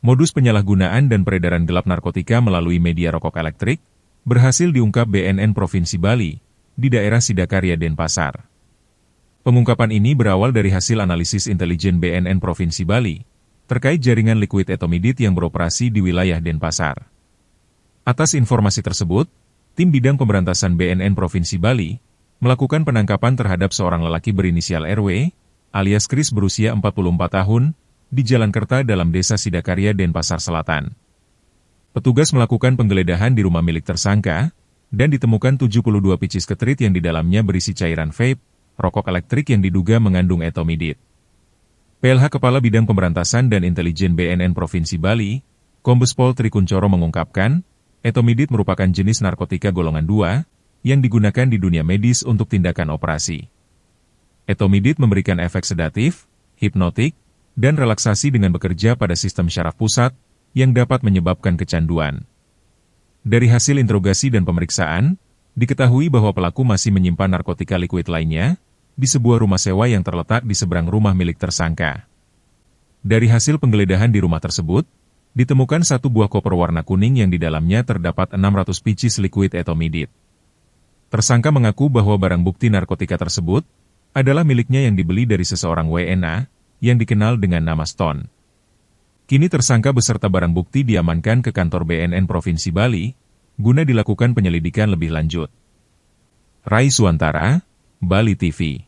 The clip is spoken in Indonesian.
Modus penyalahgunaan dan peredaran gelap narkotika melalui media rokok elektrik berhasil diungkap BNN Provinsi Bali di daerah Sidakarya, Denpasar. Pengungkapan ini berawal dari hasil analisis intelijen BNN Provinsi Bali terkait jaringan liquid etomidit yang beroperasi di wilayah Denpasar. Atas informasi tersebut, tim bidang pemberantasan BNN Provinsi Bali melakukan penangkapan terhadap seorang lelaki berinisial RW, alias Kris berusia 44 tahun, di Jalan Kerta dalam Desa Sidakarya, Denpasar Selatan. Petugas melakukan penggeledahan di rumah milik tersangka, dan ditemukan 72 picis ketrit yang di dalamnya berisi cairan vape, rokok elektrik yang diduga mengandung etomidit. PLH Kepala Bidang Pemberantasan dan Intelijen BNN Provinsi Bali, Kombes Pol Tri Kuncoro mengungkapkan, etomidit merupakan jenis narkotika golongan 2, yang digunakan di dunia medis untuk tindakan operasi. Etomidit memberikan efek sedatif, hipnotik, dan relaksasi dengan bekerja pada sistem syaraf pusat, yang dapat menyebabkan kecanduan. Dari hasil interogasi dan pemeriksaan, diketahui bahwa pelaku masih menyimpan narkotika liquid lainnya, di sebuah rumah sewa yang terletak di seberang rumah milik tersangka. Dari hasil penggeledahan di rumah tersebut, ditemukan satu buah koper warna kuning yang di dalamnya terdapat 600 picis liquid etomidit. Tersangka mengaku bahwa barang bukti narkotika tersebut adalah miliknya yang dibeli dari seseorang WNA, yang dikenal dengan nama Stone. Kini tersangka beserta barang bukti diamankan ke kantor BNN Provinsi Bali, guna dilakukan penyelidikan lebih lanjut. Rai Suantara, Bali TV.